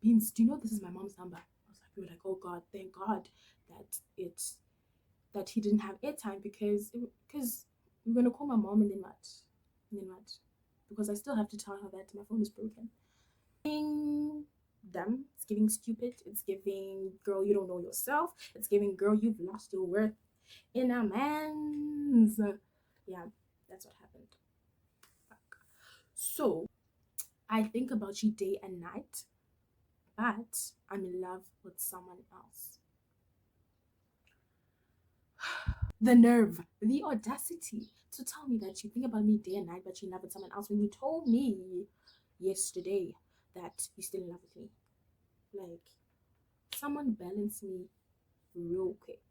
Beans, do you know this is my mom's number? I was like, we were like, oh God, thank God that it's that he didn't have airtime because we're gonna call my mom and then what? And then what? Because I still have to tell her that my phone is broken. Giving dumb, it's giving stupid, it's giving girl you don't know yourself, it's giving girl you've lost your worth in a man's. Yeah, that's what happened. So I think about you day and night, but I'm in love with someone else. The nerve, the audacity to tell me that you think about me day and night, but you're in love with someone else when you told me yesterday that you're still in love with me. Like, someone balance me real quick.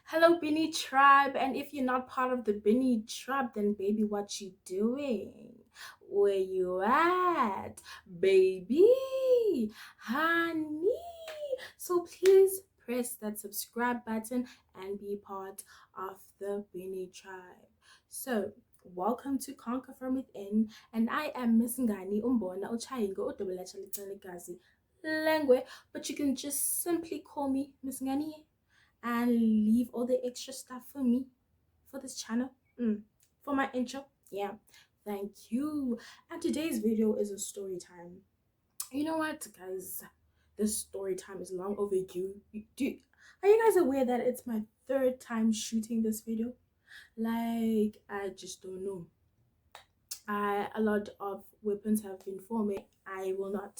Hello, Binny Tribe. And if you're not part of the Binny Tribe, then baby, what you doing? Where you at? Baby, honey. So please press that subscribe button and be part of the Binny Tribe. So welcome to Conquer From Within, and I am Miss Ngani Umbona Uchayingo Udobelacha Gazi Langue, but you can just simply call me Miss Ngani and leave all the extra stuff for me for this channel, for my intro. Yeah, thank you. And today's video is a story time. You know what, guys, this story time is long overdue. Are you guys aware that it's my third time shooting this video? Like, I just don't know. A lot of weapons have been forming. I will not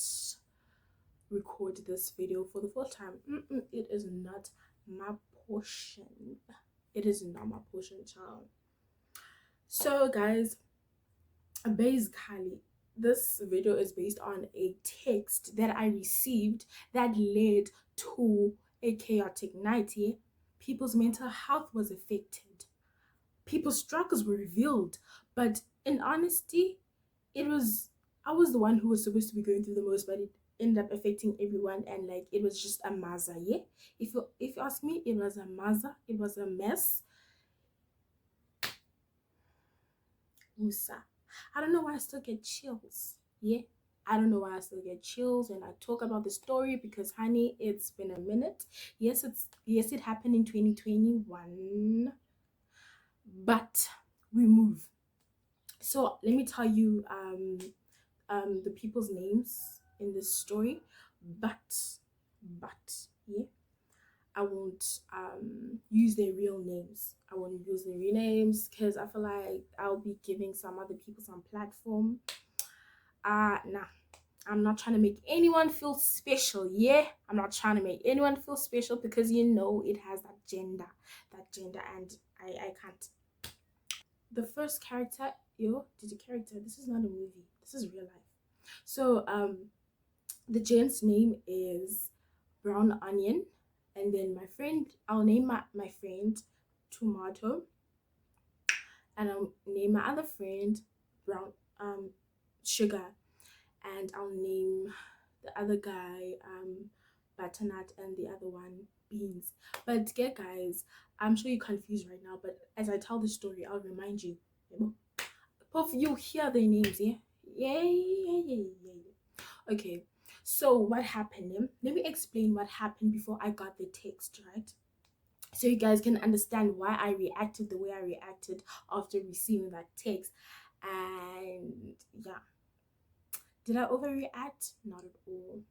record this video for the fourth time. It is not my portion. It is not my portion, child. So guys, basically this video is based on a text that I received that led to a chaotic night. Yeah? People's mental health was affected, people's struggles were revealed, but in honesty, it was I was the one who was supposed to be going through the most, but it ended up affecting everyone, and like it was just a maza. Yeah, if you ask me, it was a maza, it was a mess. Usa. I don't know why I still get chills. Yeah, I don't know why I still get chills when I talk about the story, because honey, it's been a minute. Yes, it happened in 2021, but we move. So let me tell you the people's names in this story, but yeah, I won't use their real names. I won't use their real names because I feel like I'll be giving some other people some platform. Nah, I'm not trying to make anyone feel special. Yeah, I'm not trying to make anyone feel special, because you know it has that gender, and I can't. The first character, did the character, this is not a movie, this is real life. So the gent's name is Brown Onion, and then my friend, I'll name my friend Tomato, and I'll name my other friend Brown Sugar, and I'll name the other guy Butternut, and the other one Beans. But yeah, guys, I'm sure you're confused right now, but as I tell the story, I'll remind you. Both you hear their names, yeah? Yeah. Okay, so what happened? Let me explain what happened before I got the text, right? So you guys can understand why I reacted the way I reacted after receiving that text. And yeah, did I overreact? Not at all.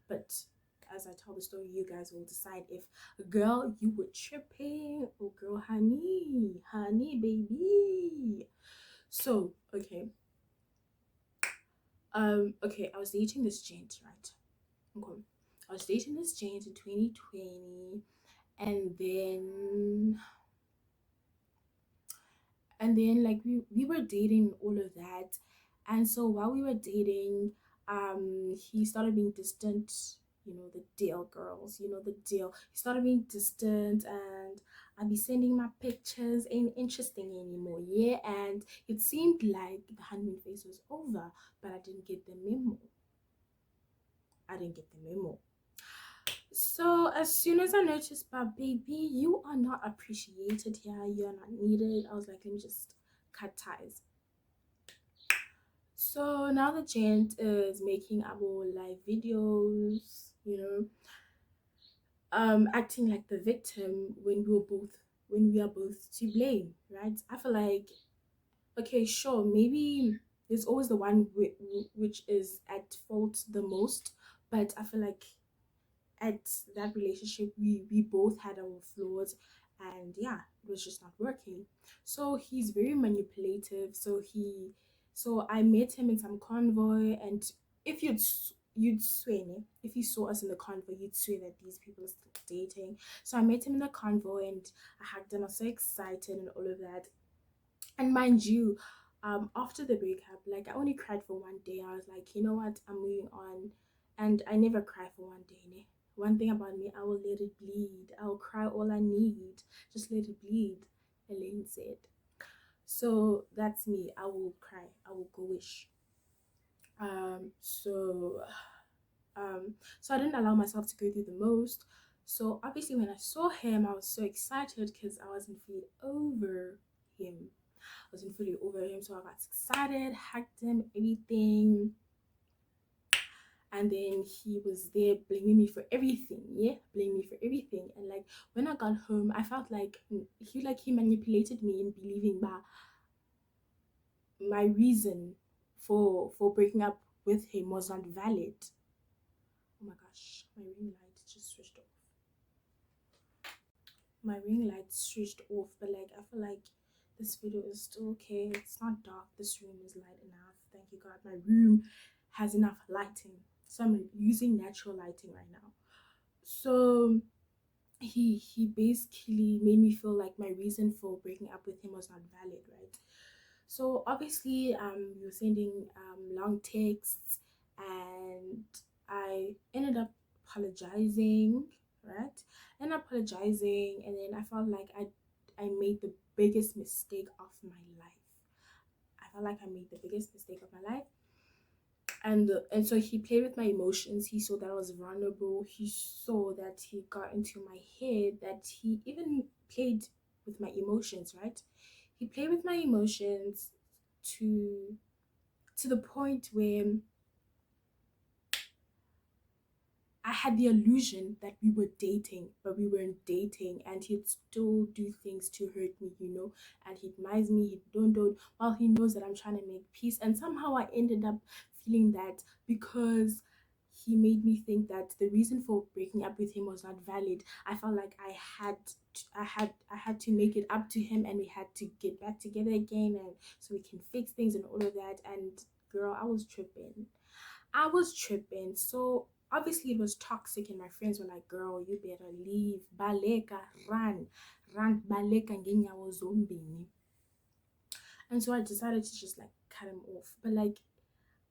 But as I tell the story, you guys will decide if, girl, you were tripping, or girl, honey, baby. So okay, I was dating this gent, right? Okay, I was dating this gent in 2020, and then like we were dating, all of that. And so while we were dating, he started being distant. You know the deal, girls, you know the deal. He started being distant, and I'd be sending my pictures, ain't interesting anymore. Yeah, and it seemed like the honeymoon phase was over, but I didn't get the memo. So as soon as I noticed, but baby, you are not appreciated here, you're not needed, I was like, let me just cut ties. So now the gent is making our live videos, acting like the victim when we are both to blame, right? I feel like, okay, sure, maybe there's always the one which is at fault the most, but I feel like at that relationship we both had our flaws, and yeah, it was just not working. So he's very manipulative. So I met him in some convoy, and if you'd swear, ne? If you saw us in the convoy, you'd swear that these people are still dating. So I met him in the convoy, and I hugged him. I was so excited and all of that. And mind you, after the breakup, like I only cried for one day. I was like, you know what, I'm moving on. And I never cry for one day. Ne? One thing about me, I will let it bleed. I'll cry all I need. Just let it bleed, Elaine said. So that's me. I will cry. I will go wish. Um, so so I didn't allow myself to go through the most. So obviously when I saw him, I was so excited because I wasn't fully over him. I wasn't fully over him, so I got excited, hugged him, everything. And then he was there blaming me for everything, yeah, blaming me for everything. And like when I got home, I felt like he manipulated me in believing that my reason for breaking up with him was not valid. Oh my gosh, my ring light just switched off. My ring light switched off, but like I feel like this video is still okay. It's not dark. This room is light enough. Thank you God. My room has enough lighting. So I'm using natural lighting right now. So he basically made me feel like my reason for breaking up with him was not valid, right? So obviously we were sending long texts, and I ended up apologizing, right? And apologizing, and then I felt like I made the biggest mistake of my life. I felt like I made the biggest mistake of my life. And so he played with my emotions. He saw that I was vulnerable. He saw that he got into my head, that he even played with my emotions, right? He played with my emotions to the point where I had the illusion that we were dating, but we weren't dating, and he'd still do things to hurt me. And he'd mize me, he'd don't, while he knows that I'm trying to make peace. And somehow I ended up feeling that because he made me think that the reason for breaking up with him was not valid. I felt like I had to make it up to him, and we had to get back together again, and so we can fix things and all of that. And girl, I was tripping. So obviously it was toxic, and my friends were like, "Girl, you better leave. Baleka, run, baleka ngenyawo zombini." And so I decided to just like cut him off. But like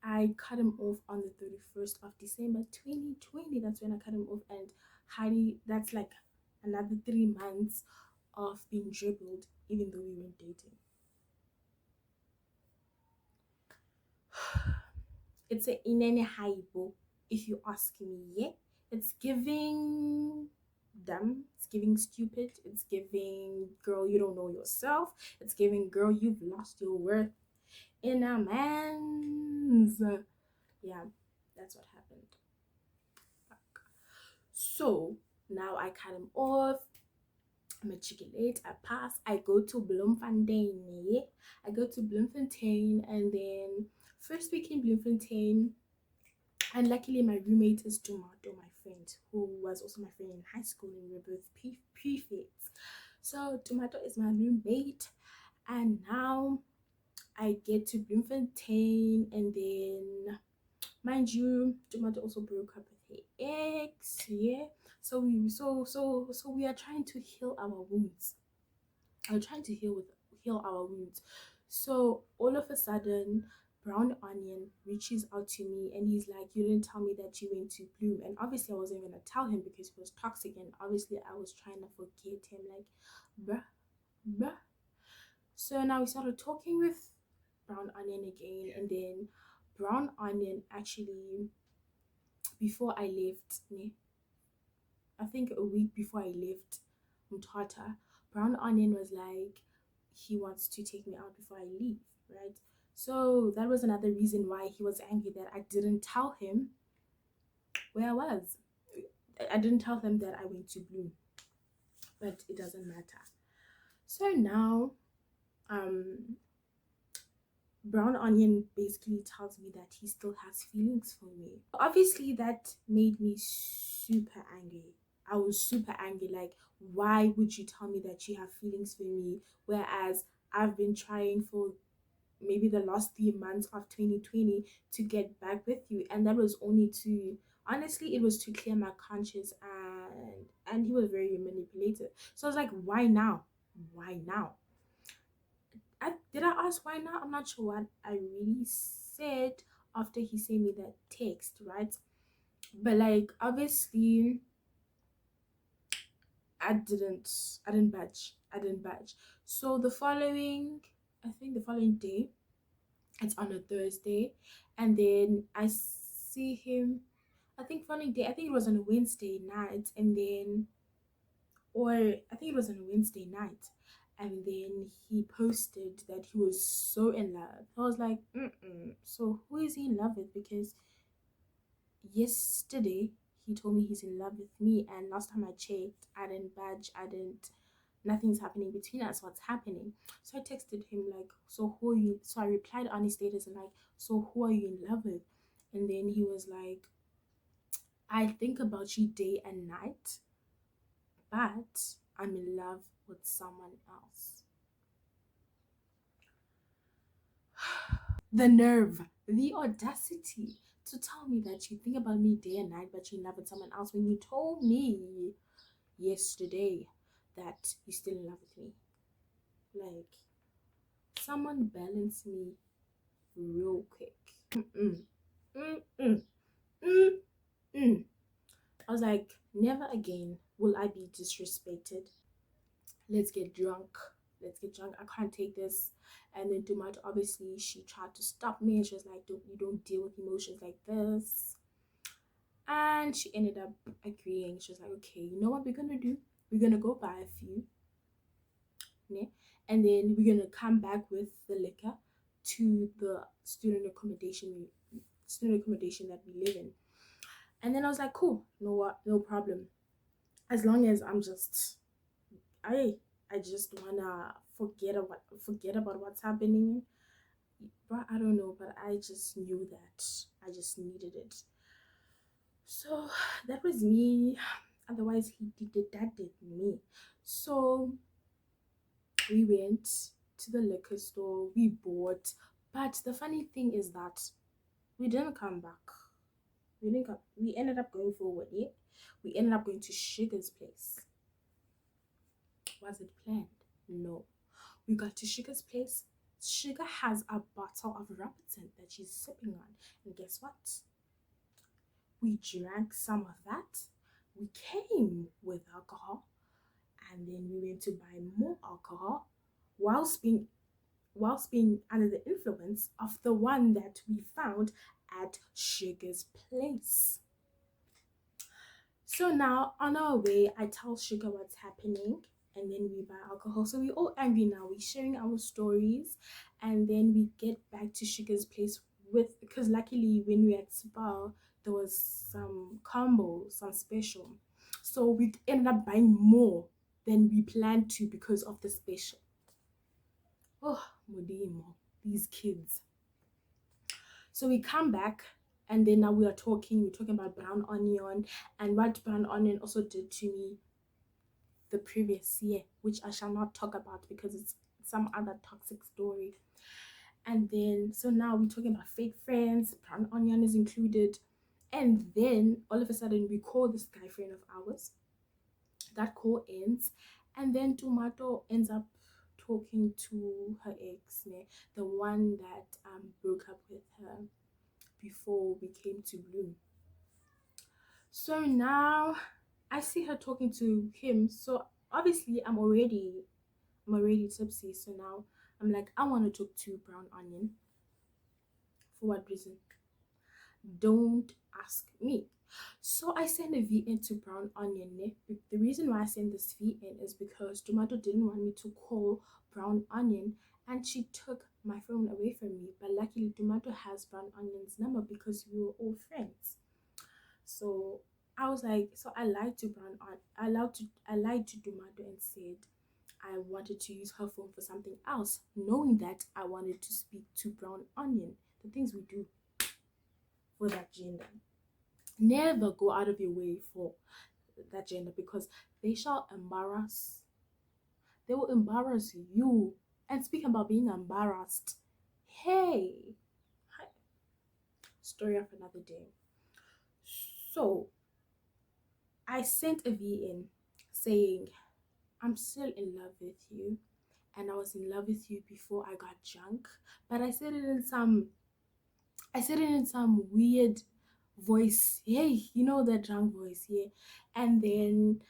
I cut him off on the 31st of December 2020. That's when I cut him off, and Heidi, that's like another 3 months of being dribbled, even though we weren't dating. It's a inene haibo, if you ask me, yeah. It's giving dumb, it's giving stupid, it's giving girl you don't know yourself, it's giving girl you've lost your worth in a man's. Yeah, that's what happened. So now I cut him off. Matriculate, I pass, I go to Bloemfontein, yeah. I go to Bloemfontein, and then first week in Bloemfontein. And luckily, my roommate is Tomato, my friend, who was also my friend in high school, and we were both prefects. So Tomato is my roommate, and now I get to Bloemfontein, and then, mind you, Tomato also broke up with her ex. Yeah, so we are trying to heal our wounds. I'm trying to heal our wounds. So all of a sudden, Brown Onion reaches out to me, and he's like, "You didn't tell me that you went to Bloom." And obviously I wasn't gonna tell him because he was toxic, and obviously I was trying to forget him, like, bruh, bruh. So now we started talking with Brown Onion again, and then Brown Onion actually, before I left, I think a week before I left Mtata, Brown Onion was like, he wants to take me out before I leave, right? So that was another reason why he was angry, that I didn't tell him where I was. I didn't tell him that I went to Bloom, but it doesn't matter. So now, um, Brown Onion basically tells me that he still has feelings for me. Obviously, that made me super angry. I was super angry. Like, why would you tell me that you have feelings for me? Whereas I've been trying for maybe the last 3 months of 2020 to get back with you, and that was only to, honestly, it was to clear my conscience. And he was very manipulative. So I was like, why now? Why now? Did I ask why not? I'm not sure what I really said after he sent me that text, right? But like, obviously, I didn't budge. I didn't budge. So the following, I think the following day, it's on a Thursday, and then I see him. I think following day, I think it was on a Wednesday night, and then, or I think it was on a Wednesday night, and then he posted that he was so in love. I was like, mm-mm. So who is he in love with? Because yesterday he told me he's in love with me, and last time I checked, I didn't badge, I didn't, nothing's happening between us. What's happening? So I texted him like, so who are you? So I replied on his status and like, so who are you in love with? And then he was like, I think about you day and night, but I'm in love with someone else. The nerve, the audacity to tell me that you think about me day and night, but you're in love with someone else when you told me yesterday that you're still in love with me. Like, someone balance me real quick. Mm-mm, mm-mm, mm-mm. I was like, never again will I be disrespected. Let's get drunk. Let's get drunk. I can't take this. And then Dumat, obviously, she tried to stop me. She was like, you don't deal with emotions like this. And she ended up agreeing. She was like, okay, you know what we're gonna do? We're gonna go buy a few, yeah? And then we're gonna come back with the liquor to the student accommodation that we live in. And then I was like, cool, you know what, no problem. As long as I I just wanna forget about what's happening. But I don't know, but I just knew that I just needed it. So that was me. Otherwise, that did me. So we went to the liquor store, we bought. But the funny thing is that we didn't come back. We didn't come. We ended up going forward. Yeah, we ended up going to Sugar's place. Was it planned? No. We got to Sugar's place. Sugar has a bottle of Robertson that she's sipping on, and guess what? We drank some of that. We came with alcohol, and then we went to buy more alcohol whilst being under the influence of the one that we found at Sugar's place. So now on our way, I tell Sugar what's happening, and then we buy alcohol. So we're all angry now. We're sharing our stories, and then we get back to Sugar's place with, because luckily when we at Spa, there was some combo, some special. So we ended up buying more than we planned to because of the special. Oh, Modimo, these kids. So we come back, and then now we're talking about Brown Onion and what Brown Onion also did to me the previous year, which I shall not talk about because it's some other toxic story. And then so now we're talking about fake friends, Brown Onion is included. And then all of a sudden we call this guy friend of ours. That call ends, and then Tomato ends up talking to her ex, the one that broke up with her before we came to Bloom. So now I see her talking to him. So obviously I'm already tipsy. So now I'm like, I want to talk to Brown Onion. For what reason? Don't ask me. So I send a VN to Brown Onion. The reason why I send this VN is because Tomato didn't want me to call Brown Onion, and she took my phone away from me. But luckily, Tomato has Brown Onion's number because we were all friends. So I was like, so I lied to I lied to Tomato and said I wanted to use her phone for something else, knowing that I wanted to speak to Brown Onion. The things we do for that gender. Never go out of your way for that gender because they shall embarrass. They will embarrass you. And speaking about being embarrassed, hey, story of another day. So I sent a VN saying, I'm still in love with you. And I was in love with you before I got drunk. But I said it in some weird voice. Hey, you know that drunk voice, yeah. And then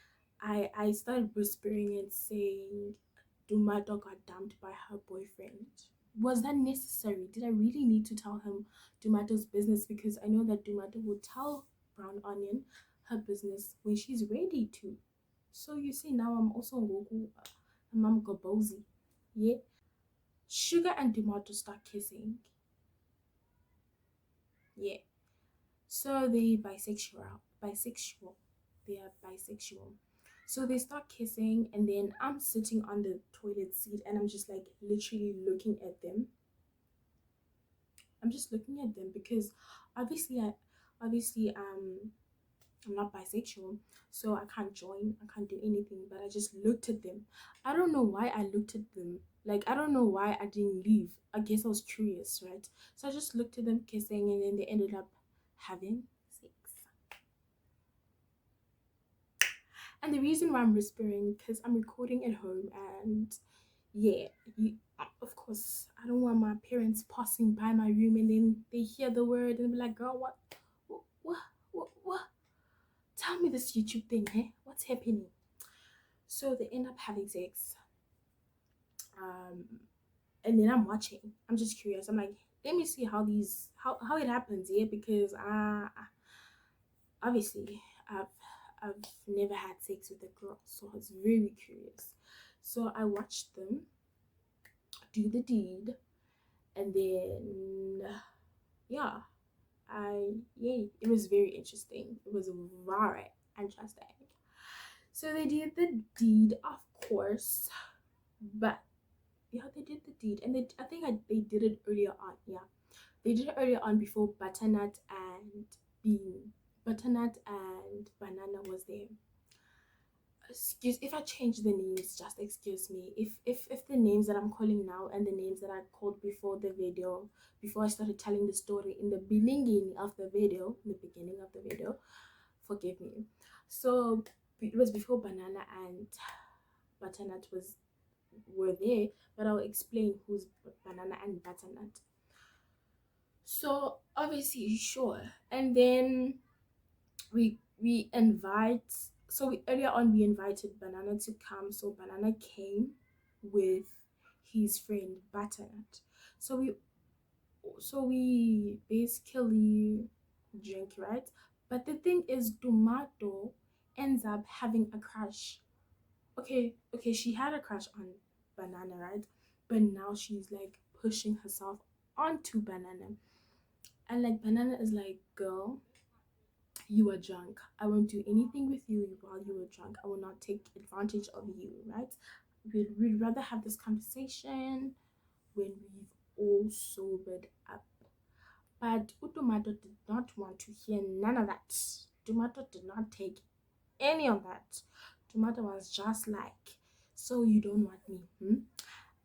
I started whispering and saying Dumato got dumped by her boyfriend. Was that necessary? Did I really need to tell him Dumato's business? Because I know that Dumato will tell Brown Onion her business when she's ready to. So you see, now I'm also Ngoku, Mam Gobozi. Yeah. Sugar and Dumato start kissing. Yeah. So they bisexual. They are bisexual. So they start kissing, and then I'm sitting on the toilet seat, and I'm just like literally looking at them. I'm just looking at them because obviously, I'm not bisexual, so I can't join. I can't do anything. But I just looked at them. I don't know why I looked at them. Like I don't know why I didn't leave. I guess I was curious, right? So I just looked at them kissing, and then they ended up having sex. And the reason why I'm whispering because I'm recording at home, and yeah, of course, I don't want my parents passing by my room and then they hear the word and be like, "Girl, what? Tell me this YouTube thing, eh? What's happening?" So they end up having sex, um, and then I'm watching. I'm just curious. I'm like, let me see how it happens, yeah, because obviously I've never had sex with a girl, so I was very curious. So I watched them do the deed, and then yeah, it was very interesting. It was very interesting. So they did the deed, of course, but yeah, they did the deed, and they did it earlier on. Yeah, they did it earlier on before Bean, Butternut and Banana was there. Excuse if I change the names, just excuse me. If the names that I'm calling now and the names that I called before the video, before I started telling the story in the beginning of the video, forgive me. So it was before Banana and Butternut were there, but I'll explain who's Banana and Butternut. So obviously, sure, and then we invite so earlier on we invited Banana to come, so Banana came with his friend Butternut. So we basically drink, right? But the thing is, Tomato ends up having a crush. Okay, she had a crush on Banana, right? But now she's like pushing herself onto Banana, and like Banana is like, girl, you are drunk. I won't do anything with you while you are drunk. I will not take advantage of you, right? We'd rather have this conversation when we've all sobered up. But Utomato did not want to hear none of that. Tomato did not take any of that. Tomato was just like, so you don't want me, hmm?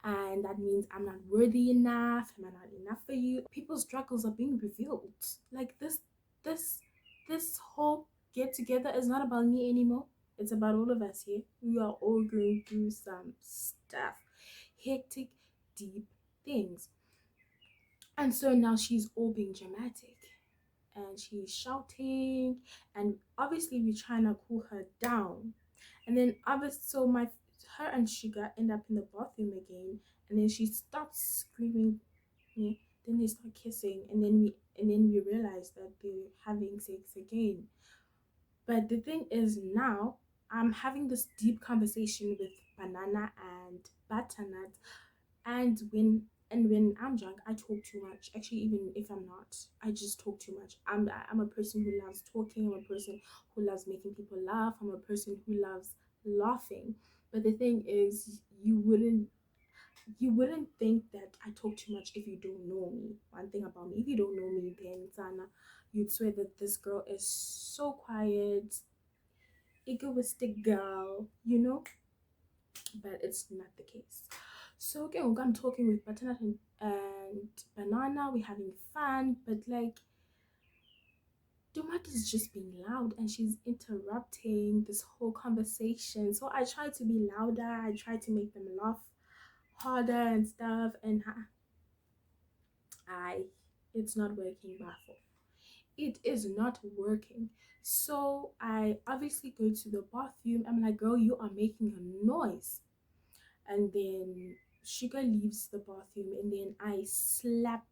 And that means I'm not worthy enough. Am I not enough for you? People's struggles are being revealed. Like this, this whole get together is not about me anymore. It's about all of us here. We are all going through some stuff, hectic, deep things. And so now she's all being dramatic and she's shouting, and obviously we're trying to cool her down. And then obviously, so my her and Sugar end up in the bathroom again, and then she starts screaming. Yeah, then they start kissing, and then we realize that they're having sex again. But the thing is, now I'm having this deep conversation with Banana and Butternut, and when And when I'm drunk, I talk too much. Actually, even if I'm not, I just talk too much. I'm a person who loves talking. I'm a person who loves making people laugh. I'm a person who loves laughing. But the thing is, you wouldn't think that I talk too much if you don't know me. One thing about me, if you don't know me, then Sana, you'd swear that this girl is so quiet, egoistic girl, but it's not the case. So again, I'm talking with Butternut and Banana. We're having fun, but like Tomato is just being loud and she's interrupting this whole conversation. So I try to be louder. I try to make them laugh harder and stuff, and I it's not working, Baffle. It is not working. So I obviously go to the bathroom. I'm like, girl, you are making a noise. And then Sugar leaves the bathroom, and then I slap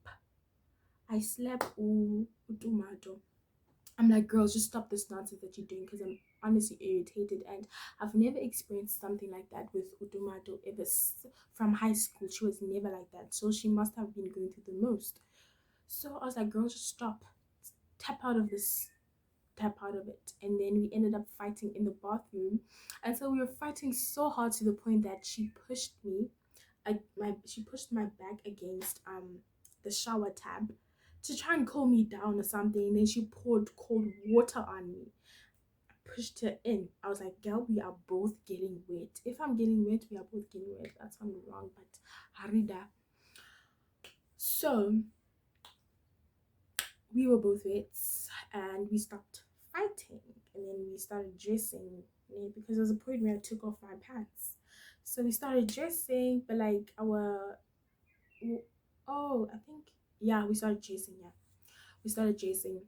Tomato. I'm like, girls, just stop this nonsense that you're doing because I'm honestly irritated, and I've never experienced something like that with Udumato from high school. She was never like that, so she must have been going through the most. So I was like, girls, just stop, tap out of this, tap out of it. And then we ended up fighting in the bathroom, and so we were fighting so hard to the point that she pushed my back against the shower tab to try and cool me down or something. And then she poured cold water on me. I pushed her in. I was like, girl, we are both getting wet. If I'm getting wet, we are both getting wet. That sounded wrong, but Harida. So we were both wet and we stopped fighting, and then we started dressing, because there was a point where I took off my pants. So we started dressing, but like oh, I think, yeah, we started chasing. Yeah, we started chasing,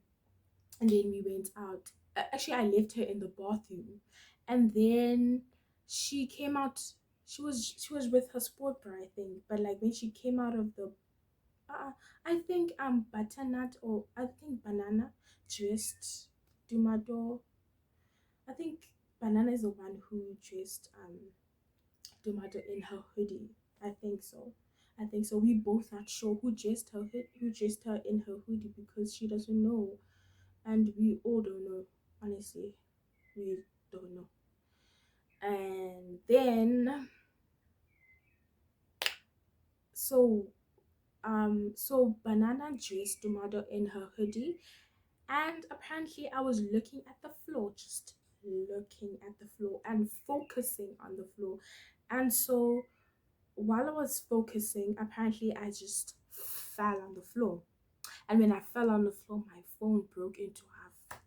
and then we went out. Actually, I left her in the bathroom, and then she came out. She was with her sport bra, I think. But like when she came out of the, I think butternut, or I think Banana dressed Dumado. I think Banana is the one who dressed Tomato in her hoodie. I think so. I think so. We both not sure who dressed her in her hoodie, because she doesn't know, and we all don't know. Honestly, we don't know. And then so so Banana dressed Tomato in her hoodie, and apparently I was looking at the floor, just looking at the floor and focusing on the floor, and so while I was focusing, apparently I just fell on the floor. And when I fell on the floor, my phone broke into half.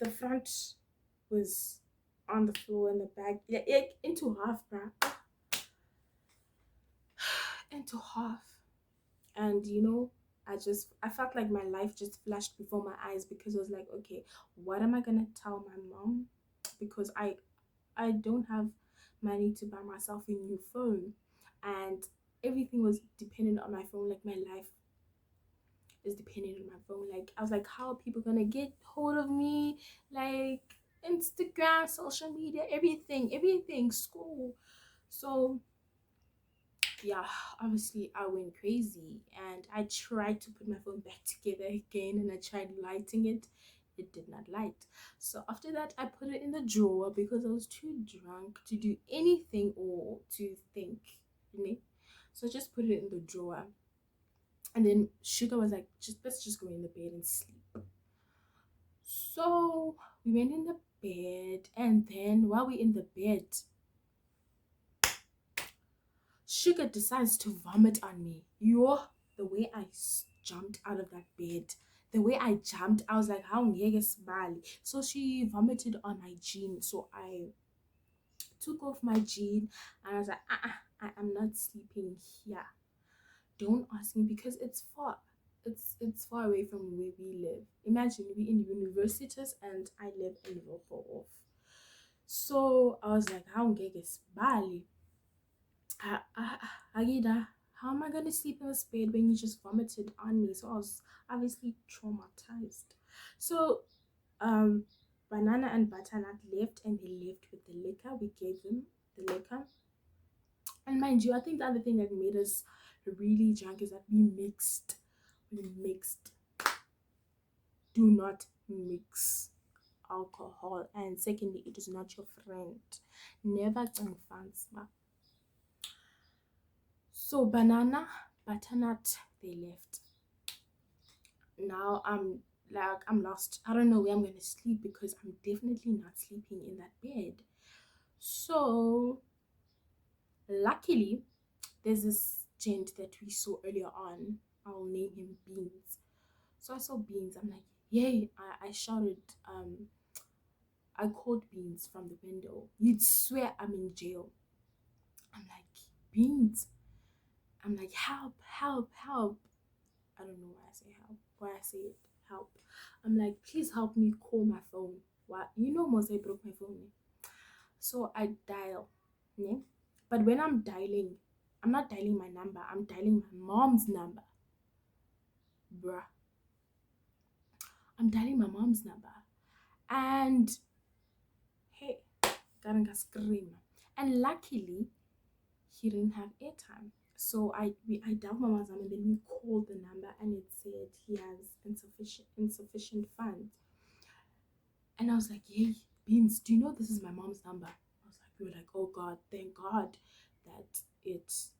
The front was on the floor and the back, yeah, into half, bruh. Into half. And I felt like my life just flashed before my eyes, because I was like, okay, what am I gonna tell my mom? Because I don't have money to buy myself a new phone, and everything was dependent on my phone. Like, my life is dependent on my phone. Like, I was like, how are people gonna get hold of me? Like, Instagram, social media, everything, school. So yeah, obviously I went crazy, and I tried to put my phone back together again, and I tried lighting it. It did not light. So after that, I put it in the drawer because I was too drunk to do anything or to think, you know. So I just put it in the drawer, and then Sugar was like, just let's just go in the bed and sleep. So we went in the bed, and then while we're in the bed, Sugar decides to vomit on me. The way jumped out of that bed, the way I jumped, I was like, how ngeke sibali. So she vomited on my jean. So I took off my jean, and I was like, I am not sleeping here. Don't ask me, because it's far. It's far away from where we live. Imagine we in universities and I live in Ropo. So I was like, how ngeke sibali. Agida, how am I gonna sleep in this bed when you just vomited on me? So I was obviously traumatized. So Banana and Butternut left, and they left with the liquor. We gave them the liquor, And mind you, I think the other thing that made us really drunk is that we mixed. We mixed. Do not mix alcohol. And secondly, it is not your friend. Never think fancy. So banana, butternut, they left. Now I'm lost. I don't know where I'm gonna sleep because I'm definitely not sleeping in that bed. So luckily, there's this gent that we saw earlier on. I'll name him Beans. So I saw Beans. I'm like, yay! I shouted. I called Beans from the window. You'd swear I'm in jail. I'm like, Beans. I'm like, help, help, help. I don't know why I say help. Why I say it, help. I'm like, please help me call my phone. What? You know, Mose broke my phone. Eh? So I dial. Yeah? But when I'm dialing, I'm not dialing my number. I'm dialing my mom's number. Bruh. I'm dialing my mom's number. And hey, gotta scream. And luckily, he didn't have airtime. So I dialed my mom's number and then we called the number and it said he has insufficient funds. And I was like, hey, Beans, do you know this is my mom's number? I was like, we were like, oh God, thank God that it's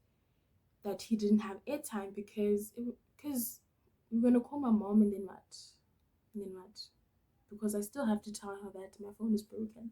that he didn't have airtime because we're gonna call my mom and then what? And then what? Because I still have to tell her that my phone is broken.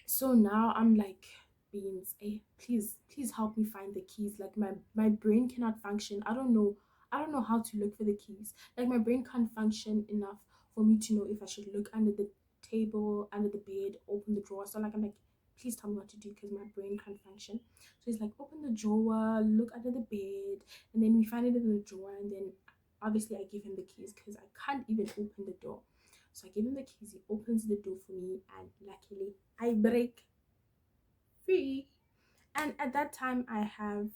So now I'm like, Beans, hey, please help me find the keys. Like my brain cannot function. I don't know how to look for the keys. Like my brain can't function enough for me to know if I should look under the table, under the bed, open the drawer. So like I'm like, please tell me what to do because my brain can't function. So he's like, open the drawer, look under the bed, and then we find it in the drawer, and then obviously I give him the keys because I can't even open the door. So I give him the keys, he opens the door for me, and luckily I break free. And at that time, I have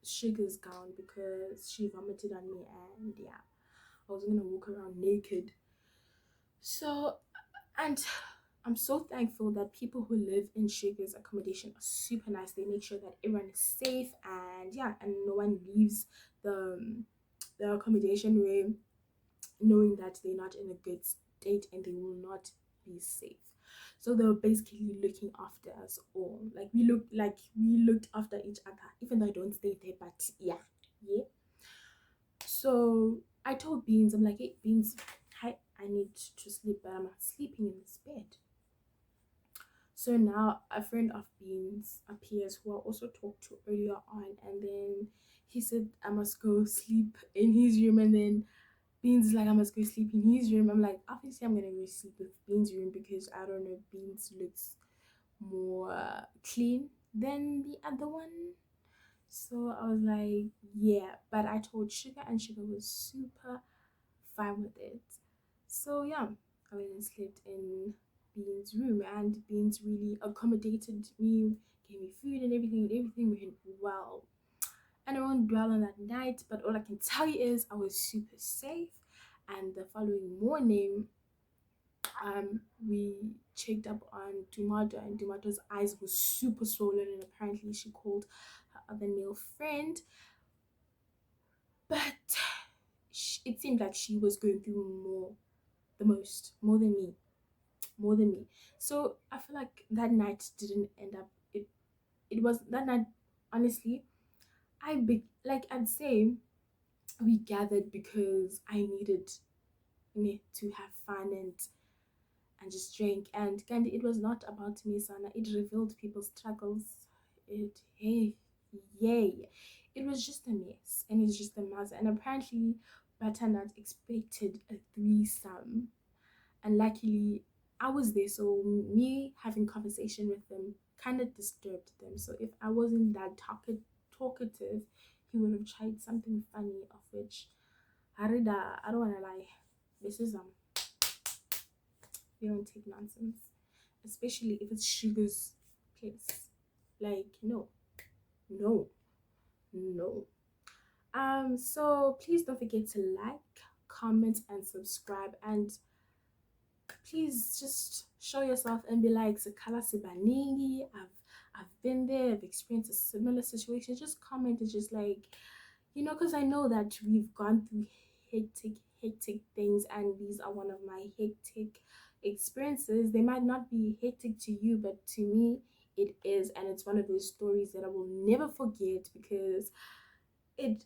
Sugar's gown because she vomited on me, and yeah, I was gonna walk around naked. So, and I'm so thankful that people who live in Sugar's accommodation are super nice. They make sure that everyone is safe, and yeah, and no one leaves the accommodation room knowing that they're not in a good state and they will not be safe. So they were basically looking after us all. Like we looked after each other, even though I don't stay there, but yeah, yeah. So I told Beans, I'm like, hey Beans, hi, I need to sleep, but I'm not sleeping in this bed. So now a friend of Beans appears who I also talked to earlier on, and then he said I must go sleep in his room, and then Beans is like, I must go sleep in his room. I'm like, obviously, I'm gonna go sleep with Beans' room because I don't know, Beans looks more clean than the other one. So I was like, yeah, but I told Sugar, and Sugar was super fine with it. So yeah, I went and slept in Beans' room, and Beans really accommodated me, gave me food and everything went well. And I won't dwell on that night, but all I can tell you is I was super safe. And the following morning, we checked up on Tomato, and Tomato's eyes were super swollen, and apparently she called her other male friend. But it seemed like she was going through more than me, more than me. So I feel like that night didn't end up. It was that night. Honestly, I'd say we gathered because I needed me to have fun and just drink. And it was not about me, Sana. It revealed people's struggles. It hey yay. It was just a mess, and it's just a mess. And apparently, Butternut expected a threesome, and luckily, I was there. So me having conversation with them kind of disturbed them. So if I wasn't that talkative, he would have tried something funny, of which Harida, I don't wanna lie. This is we don't take nonsense. Especially if it's Sugar's place. Like no, no, no. So please don't forget to like, comment, and subscribe, and please just show yourself and be like Sakala Sibaningi. I've been there, I've experienced a similar situation, just comment. It's just like, because I know that we've gone through hectic things, and these are one of my hectic experiences. They might not be hectic to you, but to me it is, and it's one of those stories that I will never forget, because it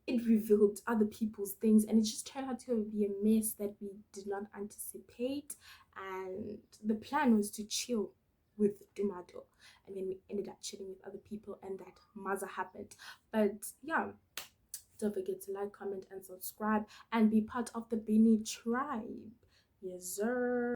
it revealed other people's things, and it just turned out to be a mess that we did not anticipate. And the plan was to chill with Dumato, and then we ended up chilling with other people, and that maza happened. But yeah, don't forget to like, comment, and subscribe, and be part of the Bini tribe. Yes, sir.